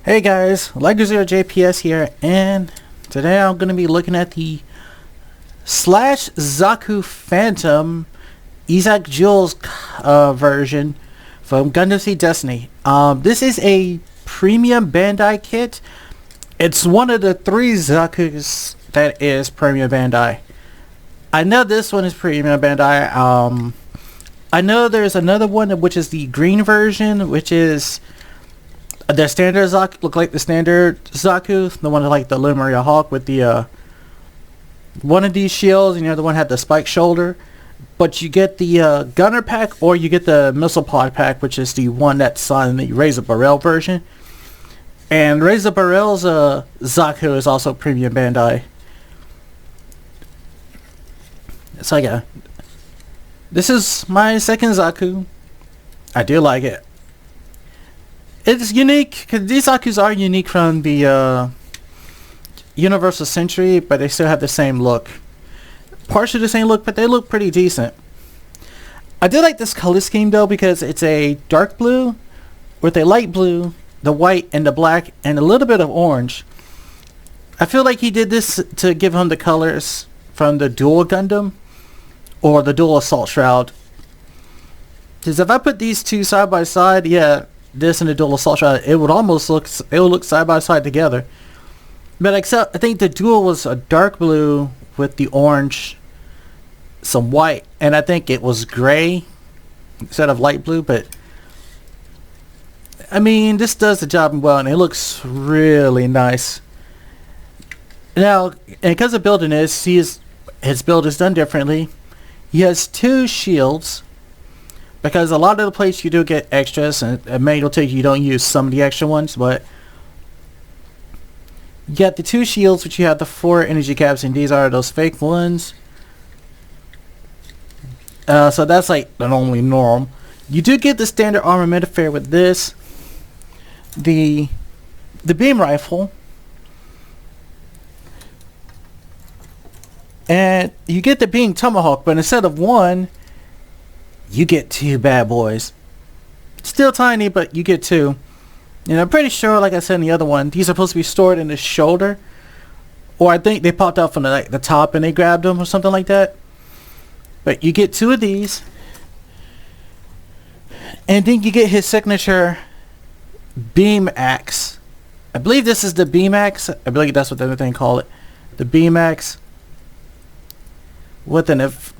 Hey guys, Lego0JPS here, and today I'm going to be looking at the slash Zaku Phantom Yzak Jule's version from Gundam Seed Destiny. This is a premium bandai kit. It's one of the 3 Zakus that is premium bandai. I know this one is premium bandai. I know there's another one which is the green version, which is the standard Zaku, look like the standard Zaku, the one like the Lemuria Hawk with the one of these shields, and the other one had the spike shoulder. But you get the gunner pack, or you get the missile pod pack, which is the one that's on the Razor Barrel version. And Razor Barrel's Zaku is also premium bandai. So yeah, this is my second Zaku. I do like it. It's unique because these Zakus are unique from the Universal Century, but they still have the same look. Partially the same look, but they look pretty decent. I do like this color scheme though, because it's a dark blue with a light blue, the white and the black, and a little bit of orange. I feel like he did this to give him the colors from the Dual Gundam or the Dual Assault Shroud. Because if I put these two side by side, yeah, this and the Dual Assault Shroud, it would almost look, side by side together. But except I think the Dual was a dark blue with the orange, some white, and I think it was gray instead of light blue. But I mean, this does the job well, and it looks really nice. Now, and because of building this, his build is done differently. He has 2 shields, because a lot of the plates you do get extras, and a manual tells you don't use some of the extra ones, but you got the 2 shields, which you have the 4 energy caps, and these are those fake ones. So that's like the only norm. You do get the standard armament affair with this, the beam rifle, and you get the beam tomahawk, but instead of 1, you get 2 bad boys. Still tiny, but you get 2. And I'm pretty sure, like I said in the other one, these are supposed to be stored in the shoulder, or I think they popped out from the top and they grabbed them or something like that. But you get 2 of these, and then you get his signature beam axe. I believe this is the beam axe. I believe that's what the other thing call it, the beam axe, with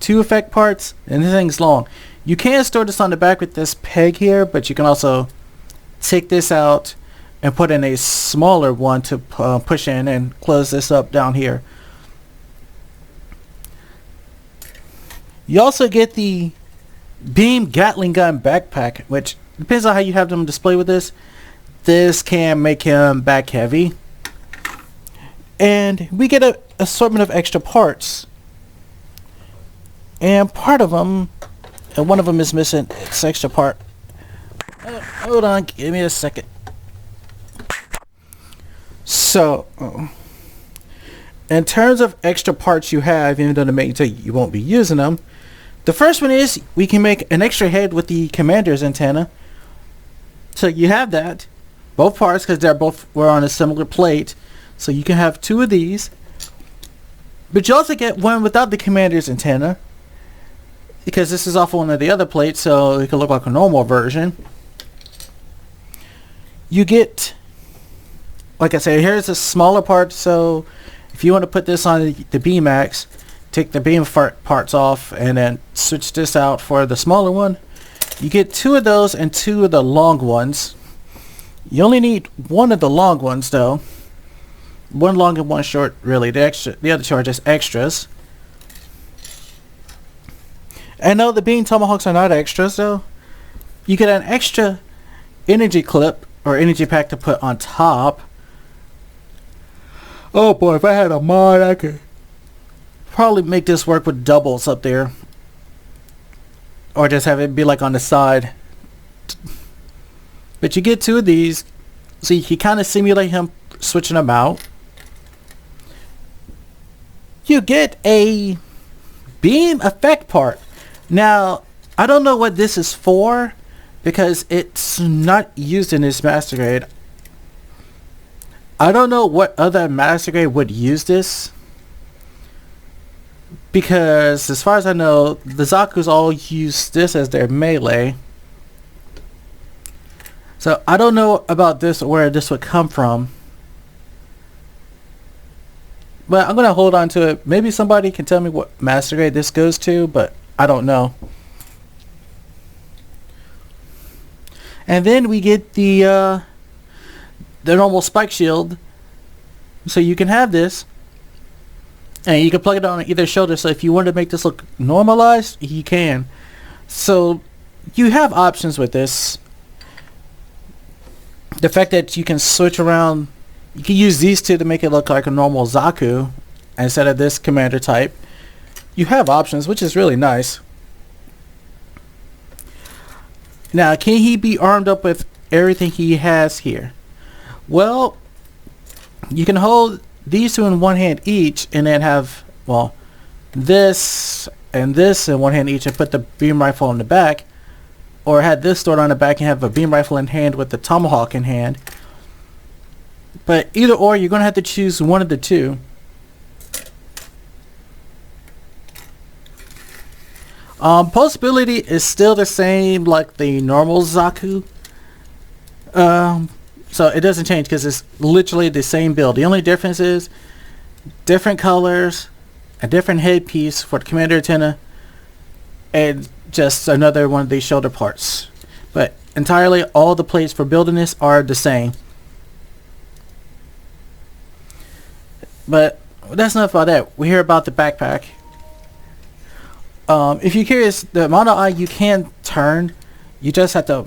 2 effect parts, and this thing's long. You can store this on the back with this peg here, but you can also take this out and put in a smaller one to push in and close this up down here. You also get the beam Gatling gun backpack, which depends on how you have them display with this. This can make him back heavy, and we get an assortment of extra parts, and part of them, and one of them is missing. It's extra part. Hold on, give me a second. So, in terms of extra parts you have, even though the main tell you won't be using them, the first one is we can make an extra head with the commander's antenna. So you have that, both parts, because they're both were on a similar plate. So you can have 2 of these, but you also get one without the commander's antenna, because this is off one of the other plates, so it can look like a normal version. You get, like I said, here's a smaller part, so if you want to put this on the beam axe, take the beam parts off and then switch this out for the smaller one. You get 2 of those and 2 of the long ones. You only need 1 of the long ones though. 1 long and 1 short, really. The other 2 are just extras. And no, the beam tomahawks are not extras though. You get an extra energy clip or energy pack to put on top. Oh boy, if I had a mod, I could probably make this work with doubles up there, or just have it be like on the side. But you get 2 of these, so you can kind of simulate him switching them out. You get a beam effect part. Now, I don't know what this is for, because it's not used in this master grade. I don't know what other master grade would use this, because as far as I know, the Zakus all use this as their melee. So I don't know about this or where this would come from. But I'm going to hold on to it. Maybe somebody can tell me what master grade this goes to, but I don't know. And then we get the normal spike shield. So you can have this. And you can plug it on either shoulder. So if you want to make this look normalized, you can. So you have options with this. The fact that you can switch around, you can use these two to make it look like a normal Zaku instead of this commander type. You have options, which is really nice. Now, can he be armed up with everything he has here? Well, you can hold these two in one hand each and then have, well, this and this in one hand each and put the beam rifle on the back. Or had this stored on the back and have a beam rifle in hand with the tomahawk in hand. But either or, you're going to have to choose one of the two. Pulsability is still the same like the normal Zaku. So it doesn't change because it's literally the same build. The only difference is different colors, a different headpiece for the commander antenna, and just another one of these shoulder parts. But entirely all the plates for building this are the same. But that's enough about that. We hear about the backpack. If you're curious, the mono eye you can turn. You just have to...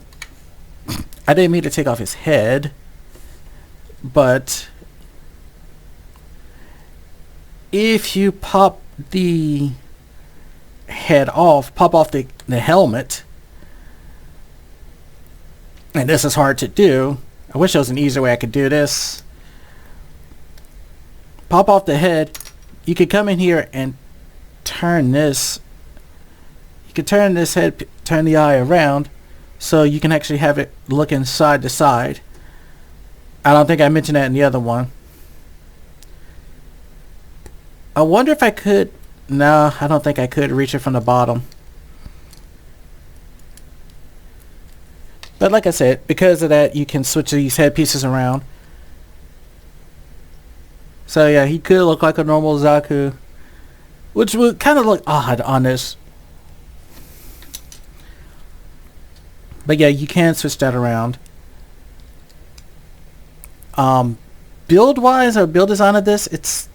I didn't mean to take off his head. But if you pop the head off, pop off the helmet, and this is hard to do. I wish there was an easier way I could do this. Pop off the head. You could come in here and turn this. You could turn this head, turn the eye around, so you can actually have it looking side to side. I don't think I mentioned that in the other one. I wonder if I could... No, I don't think I could reach it from the bottom. But like I said, because of that, you can switch these headpieces around. So yeah, he could look like a normal Zaku, which would kind of look odd on this. But yeah, you can switch that around. Build-wise, or build design of this, it's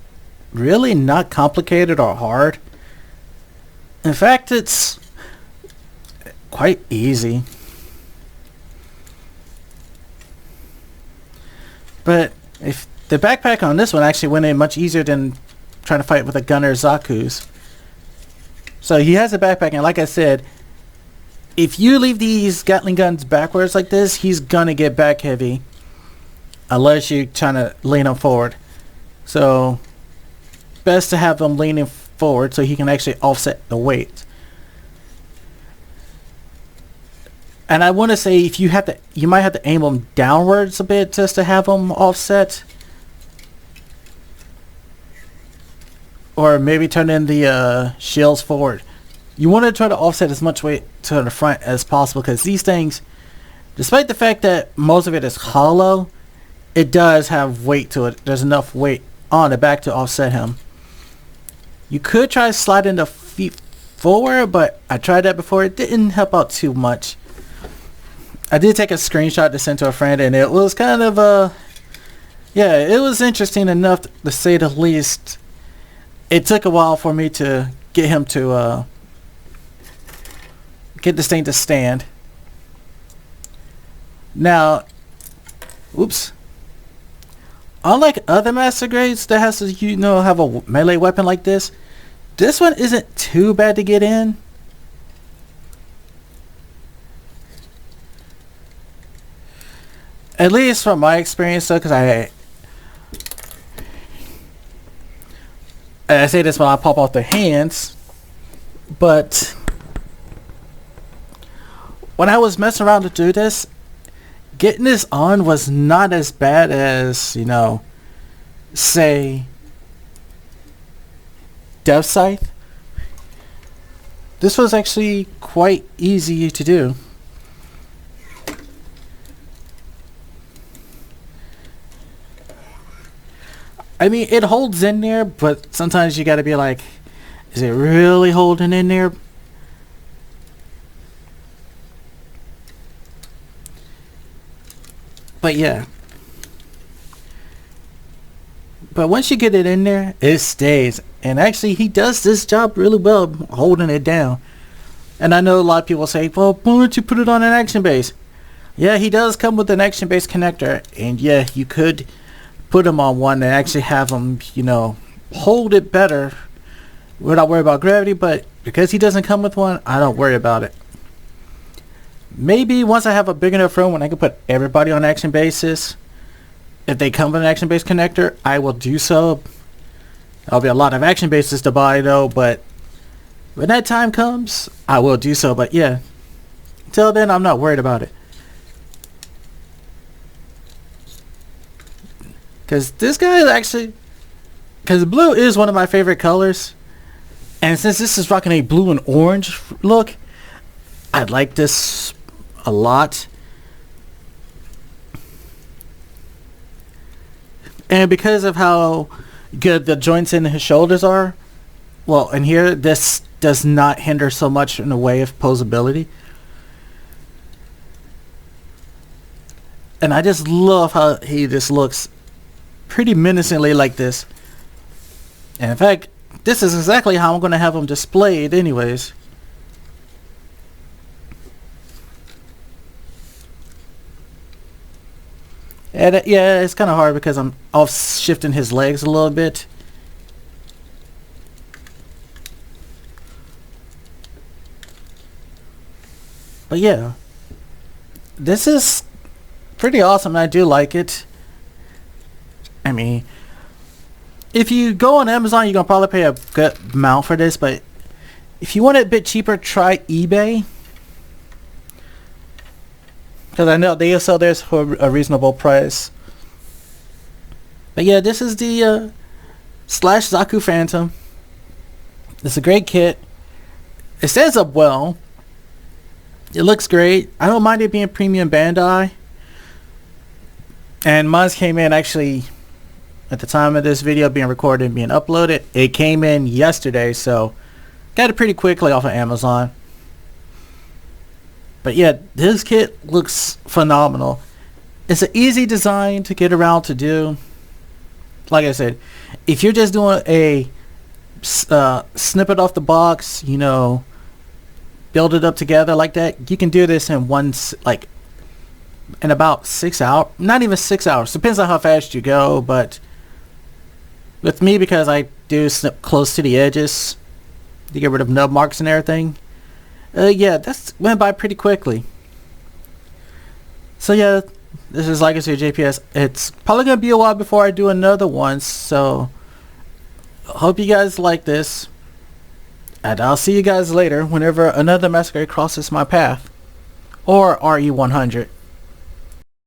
really not complicated or hard. In fact, it's quite easy. But if the backpack on this one actually went in much easier than trying to fight with a gunner Zaku's. So he has a backpack, and like I said, if you leave these Gatling guns backwards like this, he's gonna get back heavy unless you're trying to lean him forward. So best to have him leaning forward so he can actually offset the weight. And I want to say, if you have to, you might have to aim him downwards a bit just to have him offset, or maybe turn in the shields forward. You want to try to offset as much weight to the front as possible, because these things, despite the fact that most of it is hollow, it does have weight to it. There's enough weight on the back to offset him. You could try sliding the feet forward, but I tried that before. It didn't help out too much. I did take a screenshot to send to a friend, and it was kind of yeah, it was interesting enough to say the least. It took a while for me to get him to get this thing to stand. Now, oops. Unlike other master grades that has to, you know, have a melee weapon like this one isn't too bad to get in. At least from my experience, though, because I say this when I pop off the hands, but when I was messing around to do this, getting this on was not as bad as, you know, say Death Scythe. This was actually quite easy to do. I mean, it holds in there, but sometimes you gotta be like, is it really holding in there? But yeah. But once you get it in there, it stays. And actually, he does this job really well, holding it down. And I know a lot of people say, well, why don't you put it on an action base? Yeah, he does come with an action base connector. And yeah, you could put him on one and actually have him, you know, hold it better without worrying about gravity. But because he doesn't come with one, I don't worry about it. Maybe once I have a big enough room when I can put everybody on action bases, if they come with an action base connector, I will do so. There'll be a lot of action bases to buy though, but when that time comes, I will do so. But yeah, until then, I'm not worried about it. Because this guy is actually... Because blue is one of my favorite colors. And since this is rocking a blue and orange look, I like this a lot. And because of how good the joints in his shoulders are, well, in here, this does not hinder so much in the way of posability. And I just love how he just looks pretty menacingly like this. And in fact, this is exactly how I'm going to have him displayed anyways. And yeah, it's kind of hard because I'm off shifting his legs a little bit. But yeah, this is pretty awesome. I do like it. I mean, if you go on Amazon, you're going to probably pay a good amount for this. But if you want it a bit cheaper, try eBay. Because I know they sell theirs for a reasonable price. But yeah, this is the Slash Zaku Phantom. It's a great kit. It stands up well. It looks great. I don't mind it being premium bandai. And mine came in actually at the time of this video being recorded and being uploaded. It came in yesterday, so got it pretty quickly off of Amazon. But yeah, this kit looks phenomenal. It's an easy design to get around to do. Like I said, if you're just doing a snippet off the box, you know, build it up together like that, you can do this in in about 6 hours. Not even 6 hours. Depends on how fast you go, but with me, because I do snip close to the edges to get rid of nub marks and everything, yeah, that's went by pretty quickly. So yeah, this is like I said, JPS. It's probably gonna be a while before I do another one, so hope you guys like this, and I'll see you guys later whenever another massacre crosses my path, or RE100.